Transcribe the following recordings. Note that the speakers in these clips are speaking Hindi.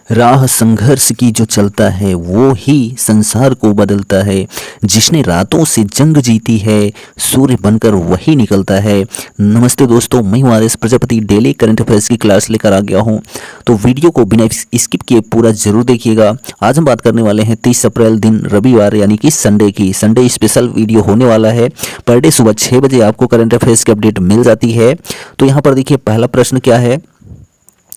राह संघर्ष की जो चलता है वो ही संसार को बदलता है। जिसने रातों से जंग जीती है सूर्य बनकर वही निकलता है। नमस्ते दोस्तों, मैं हूं RS. Prajapati daily current affairs की क्लास लेकर आ गया हूं। तो वीडियो को बिना स्किप किए पूरा जरूर देखिएगा। आज हम बात करने वाले हैं 30 अप्रैल दिन रविवार यानी कि संडे की। संडे स्पेशल वीडियो होने वाला है। पर डे सुबह 6 बजे आपको करंट अफेयर्स की अपडेट मिल जाती है। तो यहाँ पर देखिए पहला प्रश्न क्या है।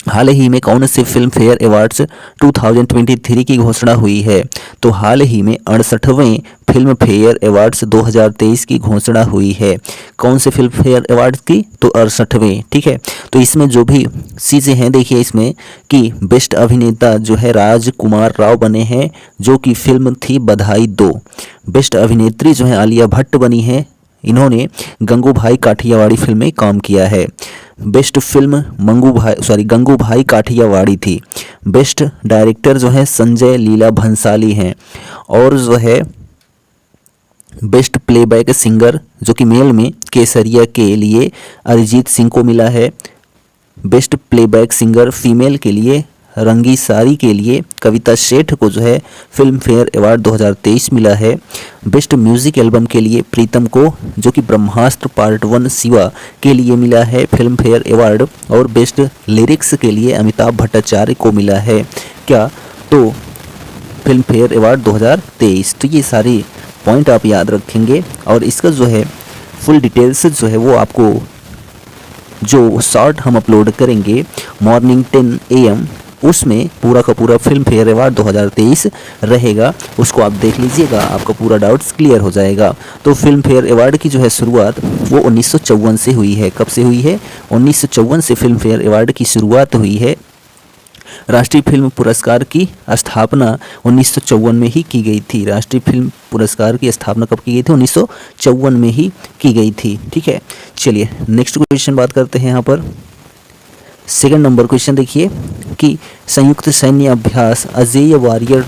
हाल ही में कौन से फिल्म फेयर अवार्ड्स 2023 की घोषणा हुई है। तो हाल ही में 68वें फिल्म फेयर अवार्ड्स 2023 की घोषणा हुई है। कौन से फिल्म फेयर अवार्ड्स की, तो 68वें। ठीक है, तो इसमें जो भी चीज़ें हैं देखिए इसमें कि बेस्ट अभिनेता जो है राजकुमार राव बने हैं, जो कि फिल्म थी बधाई 2। बेस्ट अभिनेत्री जो है आलिया भट्ट बनी है, इन्होंने गंगूभाई काठियावाड़ी फिल्म में काम किया है। बेस्ट फिल्म गंगूभाई काठियावाड़ी थी। बेस्ट डायरेक्टर जो है संजय लीला भंसाली हैं। और जो है बेस्ट प्लेबैक सिंगर जो कि मेल में केसरिया के लिए अरिजीत सिंह को मिला है। बेस्ट प्लेबैक सिंगर फीमेल के लिए रंगी सारी के लिए कविता सेठ को जो है फिल्म फेयर अवार्ड 2023 मिला है। बेस्ट म्यूजिक एल्बम के लिए प्रीतम को जो कि ब्रह्मास्त्र पार्ट 1 शिवा के लिए मिला है फिल्म फेयर अवार्ड। और बेस्ट लिरिक्स के लिए अमिताभ भट्टाचार्य को मिला है क्या, तो फिल्म फेयर अवार्ड 2023। तो ये सारे पॉइंट आप याद रखेंगे और इसका जो है फुल डिटेल्स जो है वो आपको जो शॉर्ट हम अपलोड करेंगे मॉर्निंग 10 AM उसमें पूरा का पूरा फिल्म फेयर अवार्ड 2023 रहेगा। उसको आप देख लीजिएगा, आपका पूरा डाउट्स क्लियर हो जाएगा। तो फिल्म फेयर अवार्ड की जो है शुरुआत वो 1954 से हुई है। कब से हुई है? 1954 से फिल्म फेयर अवार्ड की शुरुआत हुई है। राष्ट्रीय फिल्म पुरस्कार की स्थापना 1954 में ही की गई थी। राष्ट्रीय फिल्म पुरस्कार की स्थापना कब की गई थी? 1954 में ही की गई थी। ठीक है, चलिए नेक्स्ट क्वेश्चन बात करते हैं। यहाँ पर सेकंड नंबर क्वेश्चन देखिए कि संयुक्त सैन्य अभ्यास अजेय वॉरियर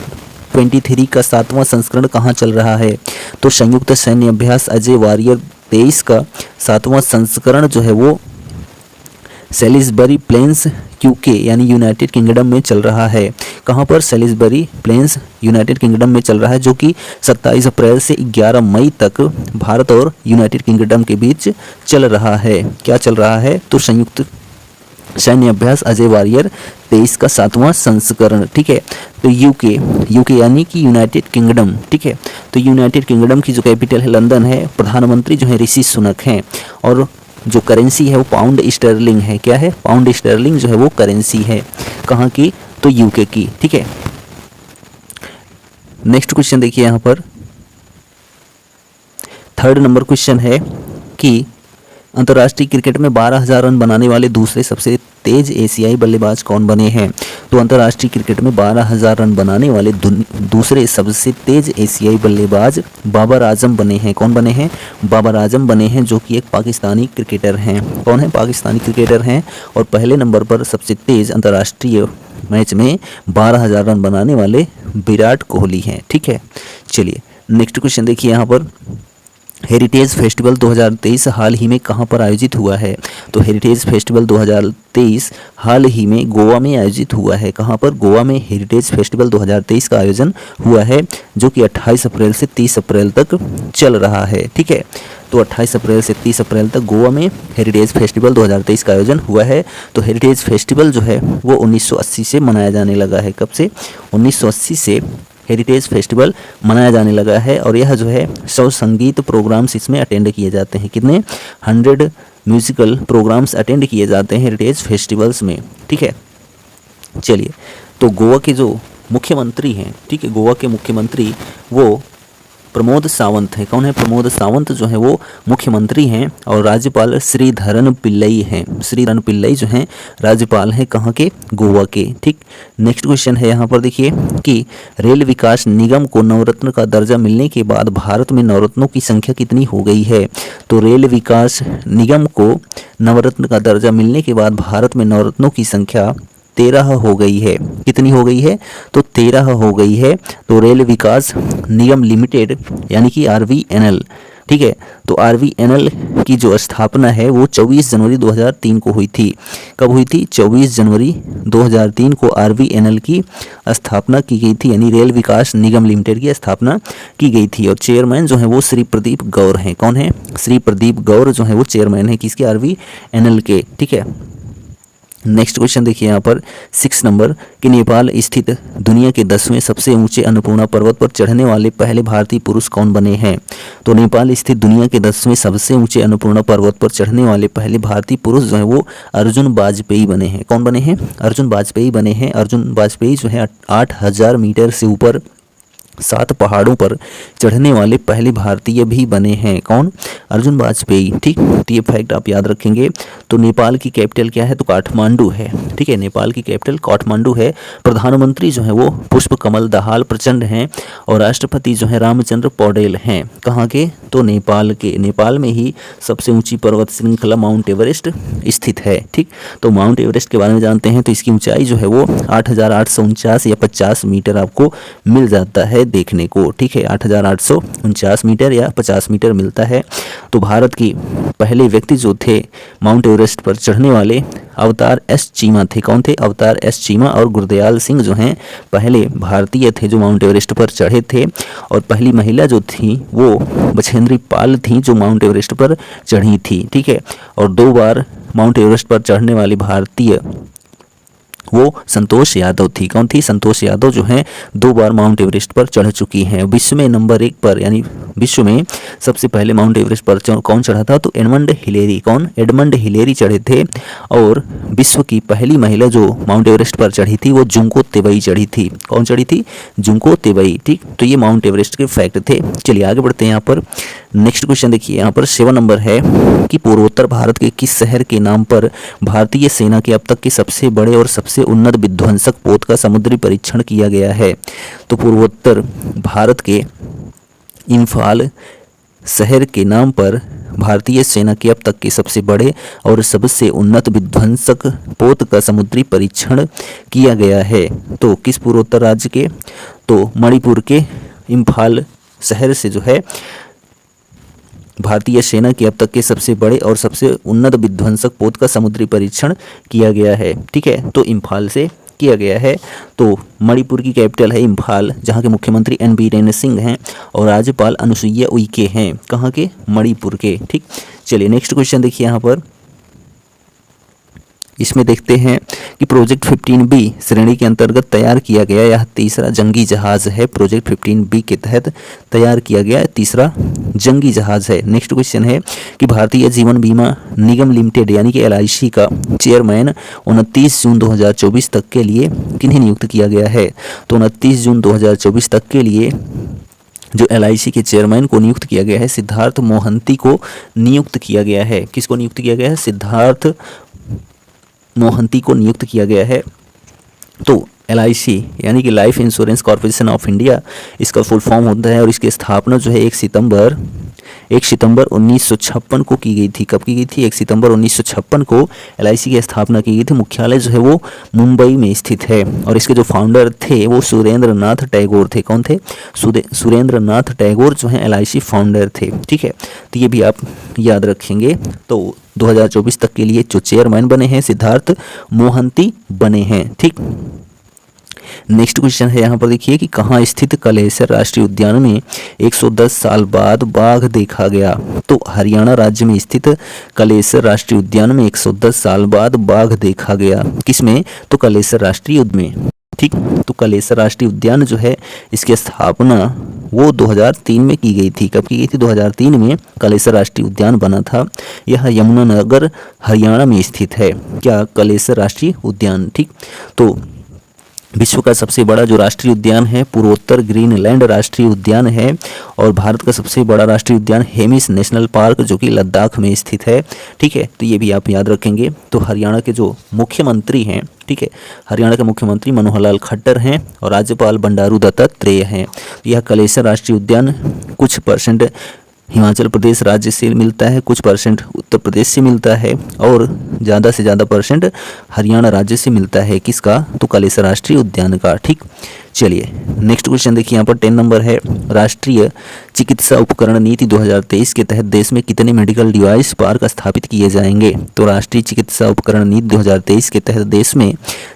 23 का 7वां संस्करण कहाँ चल रहा है। तो संयुक्त सैन्य अभ्यास अजेय वॉरियर 23 का 7वां संस्करण जो है वो सेलिसबरी प्लेन्स यूके यानी यूनाइटेड किंगडम में चल रहा है। कहाँ पर? सेलिसबरी प्लेन्स यूनाइटेड किंगडम में चल रहा है, जो कि 27 अप्रैल से 11 मई तक भारत और यूनाइटेड किंगडम के बीच चल रहा है। क्या चल रहा है? तो संयुक्त सैन्य अभ्यास अजय वॉरियर 23 का 7वां संस्करण। ठीक है, तो यूके यानी कि यूनाइटेड किंगडम। ठीक है, तो यूनाइटेड किंगडम की जो कैपिटल है लंदन है। प्रधानमंत्री जो है ऋषि सुनक हैं और जो करेंसी है वो पाउंड स्टर्लिंग है। क्या है? पाउंड स्टर्लिंग जो है वो करेंसी है। कहाँ की? तो यूके की। ठीक है, नेक्स्ट क्वेश्चन देखिए यहाँ पर थर्ड नंबर क्वेश्चन है कि अंतर्राष्ट्रीय क्रिकेट में 12,000 रन बनाने वाले दूसरे सबसे तेज एशियाई बल्लेबाज कौन बने हैं। तो अंतर्राष्ट्रीय क्रिकेट में 12,000 रन बनाने वाले दूसरे सबसे तेज एशियाई बल्लेबाज बाबर आजम बने हैं। कौन बने हैं? बाबर आजम बने हैं, जो कि एक पाकिस्तानी क्रिकेटर हैं। कौन है? पाकिस्तानी क्रिकेटर हैं। और पहले नंबर पर सबसे तेज अंतर्राष्ट्रीय मैच में 12,000 रन बनाने वाले विराट कोहली हैं। ठीक है, चलिए नेक्स्ट क्वेश्चन देखिए यहाँ पर हेरिटेज फेस्टिवल 2023 हाल ही में कहाँ पर आयोजित हुआ है। तो हेरिटेज फेस्टिवल 2023 हाल ही में गोवा में आयोजित हुआ है। कहाँ पर? गोवा में हेरिटेज फेस्टिवल 2023 का आयोजन हुआ है, जो कि 28 अप्रैल से 30 अप्रैल तक चल रहा है। ठीक है, तो 28 अप्रैल से 30 अप्रैल तक गोवा में हेरिटेज फेस्टिवल 2023 का आयोजन हुआ है। तो हेरिटेज फेस्टिवल जो है वो 1980 से मनाया जाने लगा है। कब से? 1980 से हेरिटेज फेस्टिवल मनाया जाने लगा है। और यह जो है 100 संगीत प्रोग्राम्स इसमें अटेंड किए जाते हैं। कितने? 100 म्यूजिकल प्रोग्राम्स अटेंड किए जाते हैं हेरिटेज फेस्टिवल्स में। ठीक है, चलिए तो गोवा के जो मुख्यमंत्री हैं, ठीक है, गोवा के मुख्यमंत्री वो प्रमोद सावंत है। कौन है? प्रमोद सावंत जो है वो मुख्यमंत्री हैं। और राज्यपाल श्रीधरन पिल्लई हैं। श्रीधरन पिल्लई जो हैं राज्यपाल हैं कहाँ के? गोवा के। ठीक, नेक्स्ट क्वेश्चन है यहाँ पर देखिए कि रेल विकास निगम को नवरत्न का दर्जा मिलने के बाद भारत में नवरत्नों की संख्या कितनी हो गई है। तो रेल विकास निगम को नवरत्न का दर्जा मिलने के बाद भारत में नवरत्नों की संख्या 13 हो गई है। कितनी हो गई है? तो 13 हो गई है। तो रेल विकास निगम लिमिटेड यानी कि RVNL ठीक है। तो RVNL की जो स्थापना है वो 24 जनवरी 2003 को हुई थी। कब हुई थी? 24 जनवरी 2003 को RVNL की स्थापना की गई थी, यानी रेल विकास निगम लिमिटेड की स्थापना की गई थी। और चेयरमैन जो है वो श्री प्रदीप गौर हैं। कौन है? श्री प्रदीप गौर जो है वो चेयरमैन है किसके? RVNL के। ठीक है। नेक्स्ट क्वेश्चन देखिए यहाँ पर 6 नंबर कि नेपाल स्थित दुनिया के 10वें सबसे ऊंचे अन्नपूर्णा पर्वत पर चढ़ने वाले पहले भारतीय पुरुष कौन बने हैं? तो नेपाल स्थित दुनिया के 10वें सबसे ऊंचे अन्नपूर्णा पर्वत पर चढ़ने वाले पहले भारतीय पुरुष जो है वो अर्जुन वाजपेयी बने हैं। कौन बने हैं? अर्जुन वाजपेयी बने हैं। अर्जुन वाजपेयी जो है 8000 मीटर से ऊपर 7 पहाड़ों पर चढ़ने वाले पहले भारतीय भी बने हैं। कौन? अर्जुन वाजपेयी। ठीक, तो ये फैक्ट आप याद रखेंगे। तो नेपाल की कैपिटल क्या है? तो काठमांडू है। ठीक है, नेपाल की कैपिटल काठमांडू है। प्रधानमंत्री जो है वो पुष्प कमल दाहाल प्रचंड हैं और राष्ट्रपति जो है रामचंद्र पौडेल हैं। कहाँ के? तो नेपाल के। नेपाल में ही सबसे ऊंची पर्वत श्रृंखला माउंट एवरेस्ट स्थित है। ठीक, तो माउंट एवरेस्ट के बारे में जानते हैं तो इसकी ऊंचाई जो है वो 8849 या 50 मीटर आपको मिल जाता है देखने को। ठीक है, 8849 मीटर या 50 मीटर मिलता है। तो भारत की पहले व्यक्ति जो थे माउंट एवरेस्ट पर चढ़ने वाले अवतार एस चीमा थे। कौन थे? अवतार एस चीमा और गुरदयाल सिंह जो हैं पहले भारतीय थे जो माउंट एवरेस्ट पर चढ़े थे। और पहली महिला जो थी वो बछेंद्री पाल थी जो माउंट एवरेस्ट पर चढ़ी थी। ठीक है, और 2 बार माउंट एवरेस्ट पर चढ़ने वाली भारतीय वो संतोष यादव थी। कौन थी? संतोष यादव जो हैं 2 बार माउंट एवरेस्ट पर चढ़ चुकी हैं। विश्व में नंबर 1 पर, यानी विश्व में सबसे पहले माउंट एवरेस्ट पर कौन चढ़ा था? तो एडमंड हिलेरी। कौन? एडमंड हिलेरी चढ़े थे। और विश्व की पहली महिला जो माउंट एवरेस्ट पर चढ़ी थी वो जुंको तेवई चढ़ी थी। कौन चढ़ी थी? जुंको तेवई। ठीक, तो ये माउंट एवरेस्ट के फैक्ट थे। चलिए आगे बढ़ते हैं। यहाँ पर नेक्स्ट क्वेश्चन देखिए, यहाँ पर 7 नंबर है कि पूर्वोत्तर भारत के किस शहर के नाम पर भारतीय सेना के अब तक के सबसे बड़े और सबसे उन्नत विध्वंसक पोत का समुद्री परीक्षण किया गया है? तो पूर्वोत्तर भारत के इम्फाल शहर के नाम पर भारतीय सेना के अब तक के सबसे बड़े और सबसे उन्नत विध्वंसक पोत का समुद्री परीक्षण किया गया है। तो किस पूर्वोत्तर राज्य के? तो मणिपुर के इम्फाल शहर से जो है भारतीय सेना के अब तक के सबसे बड़े और सबसे उन्नत विध्वंसक पोत का समुद्री परीक्षण किया गया है। ठीक है, तो इम्फाल से किया गया है। तो मणिपुर की कैपिटल है इम्फाल, जहाँ के मुख्यमंत्री एन बीरेन सिंह हैं और राज्यपाल अनुसुईया उइके हैं। कहाँ के? मणिपुर के। ठीक, चलिए नेक्स्ट क्वेश्चन देखिए। यहाँ पर इसमें देखते हैं कि प्रोजेक्ट 15B श्रेणी के अंतर्गत तैयार किया गया यह तीसरा जंगी जहाज है। प्रोजेक्ट 15B के तहत तैयार किया गया तीसरा जंगी जहाज है। नेक्स्ट क्वेश्चन है कि भारतीय जीवन बीमा निगम लिमिटेड यानी कि LIC का चेयरमैन 29 जून 2024 तक के लिए किन्हें नियुक्त किया गया है? तो 29 जून 2024 तक के लिए जो LIC के चेयरमैन को नियुक्त किया गया है सिद्धार्थ मोहंती को नियुक्त किया गया है। किसको नियुक्त किया गया है? सिद्धार्थ मोहंती को नियुक्त किया गया है। तो LIC यानी कि life insurance corporation of India इसका फुल फॉर्म होता है और इसकी स्थापना जो है 1 सितंबर 1956 को की गई थी। कब की गई थी? 1 सितंबर 1956 को LIC की स्थापना की गई थी। मुख्यालय जो है वो मुंबई में स्थित है और इसके जो फाउंडर थे वो सुरेंद्र नाथ टैगोर थे। कौन थे? सुरेंद्र नाथ टैगोर जो है LIC फाउंडर थे। ठीक है, तो ये भी आप याद रखेंगे। तो 2024 तक के लिए जो चेयरमैन बने हैं सिद्धार्थ मोहंती बने हैं। ठीक, नेक्स्ट क्वेश्चन है यहाँ पर देखिए कि कहाँ स्थित कलेसर राष्ट्रीय उद्यान में 110 साल बाद बाघ देखा गया? तो हरियाणा राज्य में स्थित कलेसर राष्ट्रीय उद्यान में 110 साल बाद बाघ देखा गया। किसमें? तो कलेसर राष्ट्रीय उद्यान में। ठीक, तो कलेसर राष्ट्रीय उद्यान जो है इसकी स्थापना वो 2003 में की गई थी। कब की गई थी? 2003 में कलेसर राष्ट्रीय उद्यान बना था। यह यमुनानगर हरियाणा में स्थित है। क्या? कलेसर राष्ट्रीय उद्यान। ठीक, तो विश्व का सबसे बड़ा जो राष्ट्रीय उद्यान है पूर्वोत्तर ग्रीनलैंड राष्ट्रीय उद्यान है और भारत का सबसे बड़ा राष्ट्रीय उद्यान हेमिस नेशनल पार्क जो कि लद्दाख में स्थित है। ठीक है, तो ये भी आप याद रखेंगे। तो हरियाणा के जो मुख्यमंत्री हैं, ठीक है, हरियाणा के मुख्यमंत्री मनोहर लाल खट्टर हैं और राज्यपाल बंडारू दत्तात्रेय हैं। यह कलेसर राष्ट्रीय उद्यान कुछ % हिमाचल प्रदेश राज्य से मिलता है, कुछ परसेंट उत्तर प्रदेश से मिलता है और ज़्यादा से ज़्यादा परसेंट हरियाणा राज्य से मिलता है। किसका? तो कालेसर राष्ट्रीय उद्यान का। ठीक, चलिए नेक्स्ट क्वेश्चन देखिए, यहाँ पर 10 नंबर है, राष्ट्रीय चिकित्सा उपकरण नीति 2023 के तहत देश में कितने मेडिकल डिवाइस पार्क स्थापित किए जाएंगे? तो राष्ट्रीय चिकित्सा उपकरण नीति 2023 के तहत देश में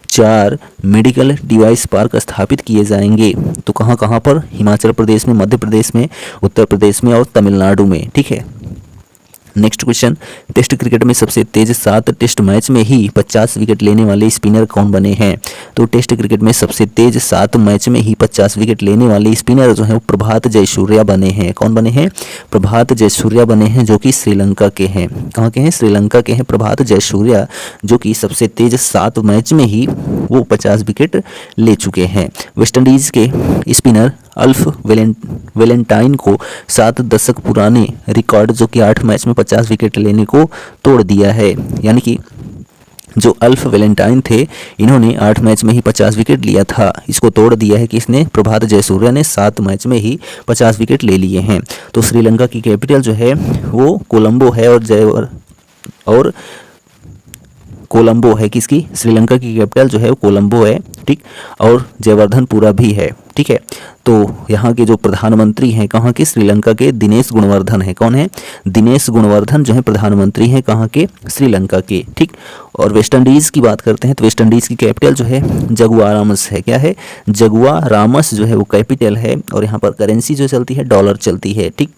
4 मेडिकल डिवाइस पार्क स्थापित किए जाएंगे। तो कहाँ कहाँ पर? हिमाचल प्रदेश में, मध्य प्रदेश में, उत्तर प्रदेश में और तमिलनाडु में। ठीक है, नेक्स्ट क्वेश्चन, टेस्ट क्रिकेट में सबसे तेज 7 टेस्ट मैच में ही 50 विकेट लेने वाले स्पिनर कौन बने हैं? तो टेस्ट क्रिकेट में सबसे तेज 7 मैच में ही 50 विकेट लेने वाले स्पिनर जो हैं वो प्रभात जयसूर्या बने हैं। कौन बने हैं? प्रभात जयसूर्या बने हैं, जो कि श्रीलंका के हैं। कहाँ के हैं? श्रीलंका के हैं प्रभात जयसूर्या, जो कि सबसे तेज 7 मैच में ही वो 50 विकेट ले चुके हैं। वेस्टइंडीज़ के स्पिनर अल्फ वेलेंटाइन को 7 दशक पुराने रिकॉर्ड जो कि 8 मैच में 50 विकेट लेने को तोड़ दिया है। यानी कि जो अल्फ वेलेंटाइन थे, इन्होंने 8 मैच में ही 50 विकेट लिया था, इसको तोड़ दिया है किसने? प्रभात जयसूर्या ने 7 मैच में ही 50 विकेट ले लिए हैं। तो श्रीलंका की कैपिटल जो है वो कोलंबो है और कोलंबो है। किसकी? श्रीलंका की कैपिटल जो है वो कोलंबो है। ठीक, और जयवर्धनपुरा भी है। ठीक है, तो यहाँ के जो प्रधानमंत्री हैं कहाँ के? श्रीलंका के दिनेश गुणवर्धन है। कौन है? दिनेश गुणवर्धन जो है प्रधानमंत्री हैं कहाँ के? श्रीलंका के। ठीक, और वेस्ट इंडीज़ की बात करते हैं तो वेस्ट इंडीज़ की कैपिटल जो है जगुआरामस है। क्या है? जगुआरामस जो है वो कैपिटल है, और यहाँ पर करेंसी जो चलती है डॉलर चलती है। ठीक,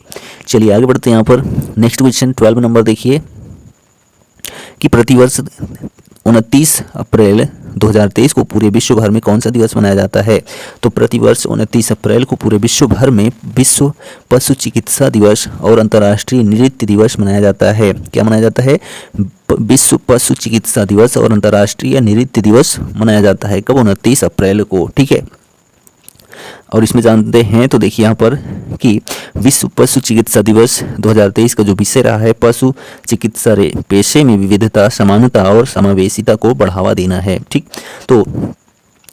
चलिए आगे बढ़ते हैं। यहाँ पर नेक्स्ट क्वेश्चन 12 नंबर देखिए कि प्रतिवर्ष 29 अप्रैल 2023 को पूरे विश्व भर में कौन सा दिवस मनाया जाता है? तो प्रतिवर्ष 29 अप्रैल को पूरे विश्व भर में विश्व पशु चिकित्सा दिवस और अंतर्राष्ट्रीय नृत्य दिवस मनाया जाता है। क्या मनाया जाता है? विश्व पशु चिकित्सा दिवस और अंतर्राष्ट्रीय नृत्य दिवस मनाया जाता है। कब? 29 अप्रैल को। ठीक है, और इसमें जानते हैं तो देखिए यहाँ पर कि विश्व पशु चिकित्सा दिवस 2023 का जो विषय रहा है, पशु चिकित्सा पेशे में विविधता, समानता और समावेशिता को बढ़ावा देना है। ठीक, तो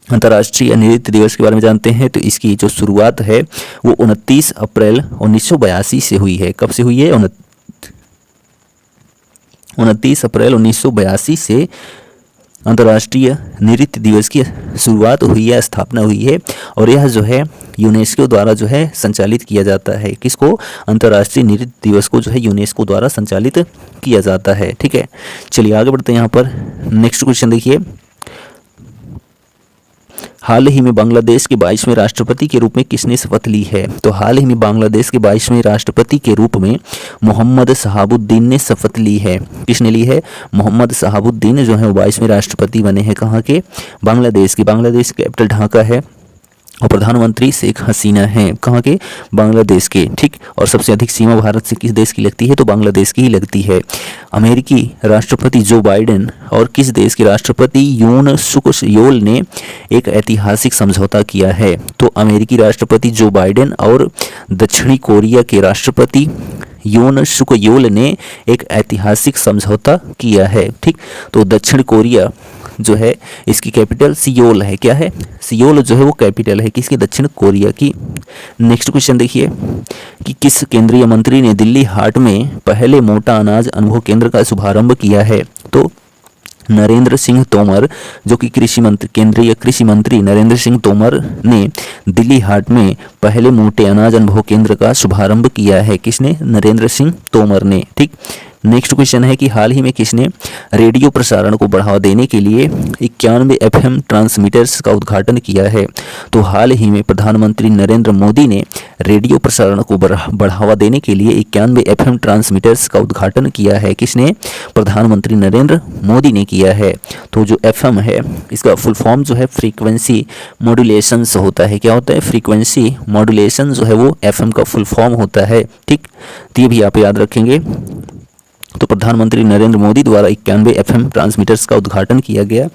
अंतर्राष्ट्रीय नृत्य दिवस के बारे में जानते हैं तो इसकी जो शुरुआत है वो 29 अप्रैल 1982 से हुई है। कब से हुई है? 29 अप्रैल 1982 से अंतर्राष्ट्रीय नृत्य दिवस की शुरुआत हुई है, स्थापना हुई है, और यह जो है यूनेस्को द्वारा जो है संचालित किया जाता है। किसको? अंतर्राष्ट्रीय नृत्य दिवस को जो है यूनेस्को द्वारा संचालित किया जाता है। ठीक है, चलिए आगे बढ़ते हैं। यहाँ पर नेक्स्ट क्वेश्चन देखिए, हाल ही में बांग्लादेश के 22वें राष्ट्रपति के रूप में किसने शपथ ली है? तो हाल ही में बांग्लादेश के 22वें राष्ट्रपति के रूप में मोहम्मद शहाबुद्दीन ने शपथ ली है। किसने ली है? मोहम्मद शहाबुद्दीन जो है वो 22वें राष्ट्रपति बने हैं। कहाँ के? बांग्लादेश की। बांग्लादेश की कैपिटल ढाका है और प्रधानमंत्री शेख हसीना हैं। कहाँ के? बांग्लादेश के। ठीक, और सबसे अधिक सीमा भारत से किस देश की लगती है? तो बांग्लादेश की ही लगती है। अमेरिकी राष्ट्रपति जो बाइडेन और किस देश के राष्ट्रपति यून सुक योल ने एक ऐतिहासिक समझौता किया है? तो अमेरिकी राष्ट्रपति जो बाइडेन और दक्षिणी कोरिया के राष्ट्रपति यून सुक योल ने एक ऐतिहासिक समझौता किया है। ठीक, तो दक्षिण कोरिया जो है इसकी कैपिटल सियोल है। क्या है? सियोल जो है वो कैपिटल है किसकी? दक्षिण कोरिया की। नेक्स्ट क्वेश्चन देखिए कि किस केंद्रीय मंत्री ने दिल्ली हाट में पहले मोटा अनाज अनुभव केंद्र का शुभारंभ किया है? तो नरेंद्र सिंह तोमर, जो कि केंद्रीय कृषि मंत्री नरेंद्र सिंह तोमर ने दिल्ली हाट में पहले मोटे अनाज अनुभव केंद्र का शुभारंभ किया है। किसने? नरेंद्र सिंह तोमर ने। ठीक, नेक्स्ट क्वेश्चन है कि हाल ही में किसने रेडियो प्रसारण को बढ़ावा देने के लिए 91 FM ट्रांसमीटर्स का उद्घाटन किया है? तो हाल ही में प्रधानमंत्री नरेंद्र मोदी ने रेडियो प्रसारण को बढ़ावा देने के लिए 91 FM ट्रांसमीटर्स का उद्घाटन किया है। किसने? प्रधानमंत्री नरेंद्र मोदी ने किया है। तो जो FM है इसका फुल फॉर्म जो है फ्रीक्वेंसी मॉड्यूलेशंस होता है। क्या होता है? फ्रीक्वेंसी मॉड्यूलेशन जो है वो FM का फुल फॉर्म होता है। ठीक, तो ये भी आप याद रखेंगे। तो प्रधानमंत्री नरेंद्र मोदी द्वारा 91 FM ट्रांसमीटर्स का उद्घाटन किया गया,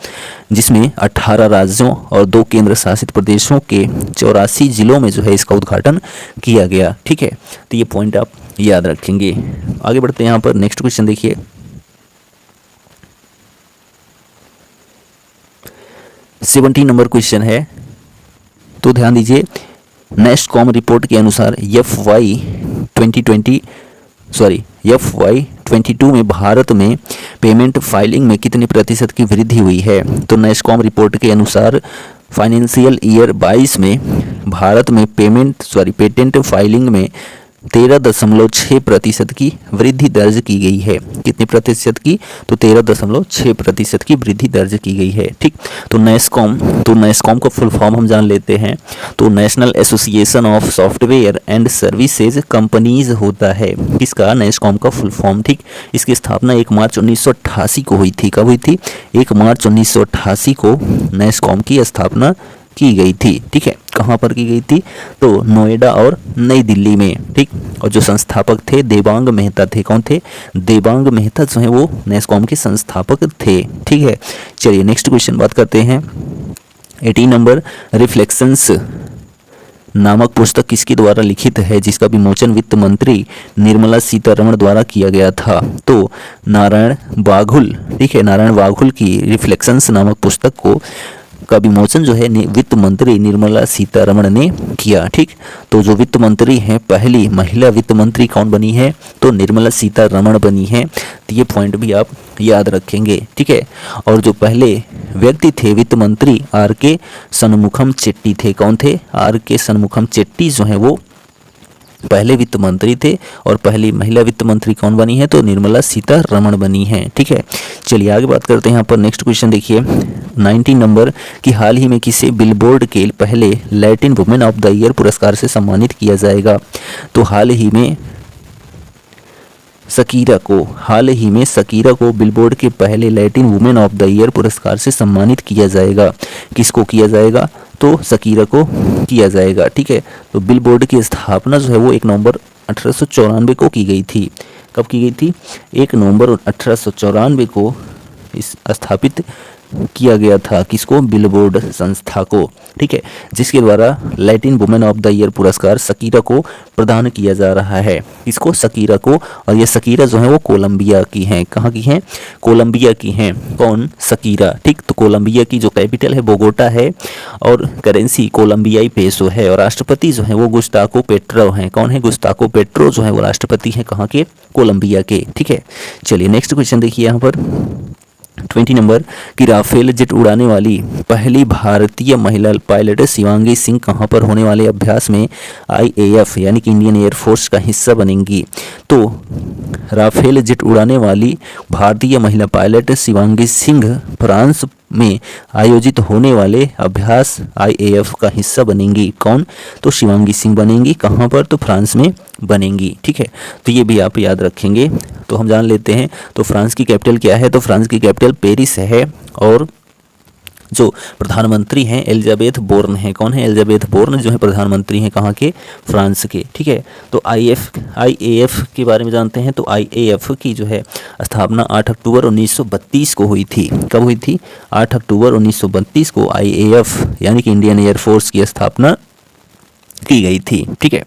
जिसमें 18 राज्यों और 2 केंद्र शासित प्रदेशों के 84 जिलों में जो है इसका उद्घाटन किया गया। ठीक है, तो ये पॉइंट आप याद रखेंगे। आगे बढ़ते हैं। यहाँ पर नेक्स्ट क्वेश्चन देखिए, 17 नंबर क्वेश्चन है, तो ध्यान दीजिए। नेस्टकॉम रिपोर्ट के अनुसार FY FY22 में भारत में पेमेंट फाइलिंग में कितने प्रतिशत की वृद्धि हुई है? तो नैस्कॉम रिपोर्ट के अनुसार फाइनेंशियल ईयर 22 में भारत में पेटेंट फाइलिंग में 13.6% की वृद्धि दर्ज की गई है। कितने प्रतिशत की? तो 13.6% की वृद्धि दर्ज की गई है। ठीक, तो नैस्कॉम का फुल फॉर्म हम जान लेते हैं। तो national association of software and services companies होता है। किसका? नैस्कॉम का फुल फॉर्म। ठीक, इसकी स्थापना 1 मार्च 1988 को हुई थी। कब हुई थी? 1 मार्च 1988 को नैस्कॉम की स्थापना की गई थी। ठीक है, कहाँ पर की गई थी? तो नोएडा और नई दिल्ली में। ठीक, और जो संस्थापक थे देबांग मेहता थे। कौन थे? देबांग मेहता जो है वो नैस्कॉम के संस्थापक थे। ठीक है, चलिए नेक्स्ट क्वेश्चन बात करते हैं। 18 नंबर, रिफ्लेक्शंस नामक पुस्तक किसके द्वारा लिखित है, जिसका विमोचन वित्त मंत्री निर्मला सीतारमण द्वारा किया गया था? तो नारायण बाघुल। ठीक है, नारायण बाघुल की रिफ्लेक्शंस नामक पुस्तक को का विमोचन जो है वित्त मंत्री निर्मला सीतारमण ने किया। ठीक, तो जो वित्त मंत्री हैं, पहली महिला वित्त मंत्री कौन बनी है? तो निर्मला सीतारमण बनी है। तो ये पॉइंट भी आप याद रखेंगे। ठीक है, और जो पहले व्यक्ति थे वित्त मंत्री RK शनमुखम चेट्टी थे। कौन थे? RK शनमुखम चेट्टी जो है वो पहले वित्त मंत्री थे। और पहली महिला वित्त मंत्री कौन बनी है? तो निर्मला सीतारमण बनी है। ठीक है, चलिए आगे बात करते हैं। यहाँ पर नेक्स्ट क्वेश्चन देखिए 19 नंबर, कि हाल ही में किसे बिलबोर्ड के पहले Latin women of the year पुरस्कार से सम्मानित किया जाएगा? तो हाल ही में शकीरा को बिलबोर्ड के पहले Latin women of the year पुरस्कार से सम्मानित किया जाएगा। किसको किया जाएगा? तो शकीरा को किया जाएगा। ठीक है, तो बिलबोर्ड की स्थापना जो है वो 1 नवंबर 1894 को की गई थी। कब की गई थी? 1 नवंबर 1894 को इस स्थापित किया गया था। किसको? बिलबोर्ड संस्था को। ठीक है, जिसके द्वारा Latin women of the year पुरस्कार शकीरा को प्रदान किया जा रहा है। किसको? शकीरा को। और ये शकीरा जो है वो कोलंबिया की हैं। कहाँ की हैं? कोलंबिया की हैं। कौन? शकीरा। ठीक, तो कोलंबिया की जो कैपिटल है बोगोटा है और करेंसी कोलंबियाई पेसो है। और राष्ट्रपति जो है वो गुस्ताको पेट्रो हैं। कौन है? गुस्ताको पेट्रो जो है वो राष्ट्रपति हैं। कहाँ के? कोलंबिया के। ठीक है, चलिए नेक्स्ट क्वेश्चन देखिए यहाँ पर 20 नंबर, कि राफेल जेट उड़ाने वाली पहली भारतीय महिला पायलट शिवांगी सिंह कहां पर होने वाले अभ्यास में IAF यानी कि इंडियन एयरफोर्स का हिस्सा बनेंगी? तो राफेल जेट उड़ाने वाली भारतीय महिला पायलट शिवांगी सिंह फ्रांस में आयोजित होने वाले अभ्यास IAF का हिस्सा बनेंगी। कौन? तो शिवांगी सिंह बनेंगी। कहाँ पर? तो फ्रांस में बनेंगी। ठीक है, तो ये भी आप याद रखेंगे। तो हम जान लेते हैं, तो फ्रांस की कैपिटल क्या है? तो फ्रांस की कैपिटल पेरिस है। और जो प्रधानमंत्री हैं एलिजाबेथ बोर्न है। कौन है? एलिजाबेथ बोर्न जो है प्रधानमंत्री हैं। कहाँ के? फ्रांस के। ठीक है, तो IAF के बारे में जानते हैं। तो IAF की जो है स्थापना 8 अक्टूबर 1932 को हुई थी। कब हुई थी? 8 अक्टूबर 1932 को IAF यानी कि इंडियन एयरफोर्स की स्थापना की गई थी। ठीक है,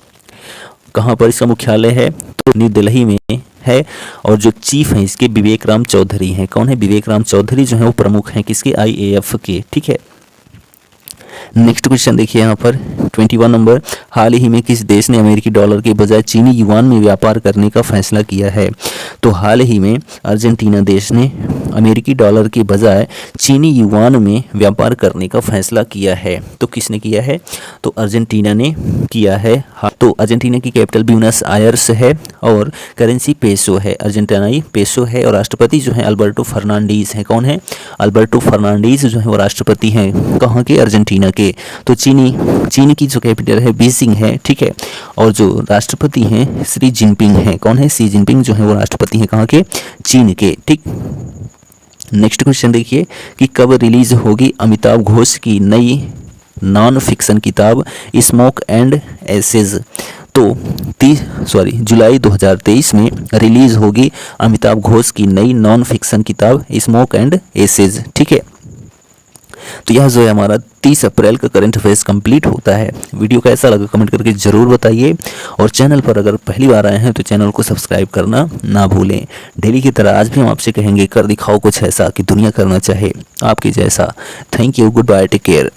कहाँ पर इसका मुख्यालय है? तो न्यू दिल्ली में है। और जो चीफ हैं इसके विवेक राम चौधरी हैं। कौन है? विवेक राम चौधरी जो है वो प्रमुख हैं किसके? IAF के। ठीक है, नेक्स्ट क्वेश्चन देखिए यहाँ पर 21 नंबर, हाल ही में किस देश ने अमेरिकी डॉलर के बजाय चीनी युआन में व्यापार करने का फैसला किया है? तो हाल ही में अर्जेंटीना देश ने अमेरिकी डॉलर के बजाय चीनी युआन में व्यापार करने का फैसला किया है। तो किसने किया है? तो अर्जेंटीना ने किया है। तो अर्जेंटीना की कैपिटल ब्यूनस आयर्स है और करेंसी पेसो है, अर्जेंटीनाई पेसो है। और राष्ट्रपति जो है अल्बर्टो फर्नांडीज है। कौन है? अल्बर्टो फर्नांडीज जो है वो राष्ट्रपति हैं। कहाँ के? अर्जेंटीना के। तो चीनी की जो कैपिटल है बीजिंग है। ठीक है, और जो राष्ट्रपति हैं शी जिनपिंग हैं। कौन है? शी जिनपिंग जो है वो राष्ट्रपति हैं। कहाँ के? चीन के। ठीक, नेक्स्ट क्वेश्चन देखिए कि कब रिलीज होगी अमिताभ घोष की नई नॉन फिक्शन किताब स्मोक एंड एसेज? तो जुलाई 2023 में रिलीज होगी अमिताभ घोष की नई नॉन फिक्शन किताब स्मोक एंड एसेज। ठीक है, तो यह जो है हमारा 30 अप्रैल का करंट अफेयर्स कंप्लीट होता है। वीडियो कैसा लगा कमेंट करके ज़रूर बताइए। और चैनल पर अगर पहली बार आए हैं तो चैनल को सब्सक्राइब करना ना भूलें। डेली की तरह आज भी हम आपसे कहेंगे कर दिखाओ कुछ ऐसा कि दुनिया करना चाहे आपके जैसा। Thank you, goodbye, take care.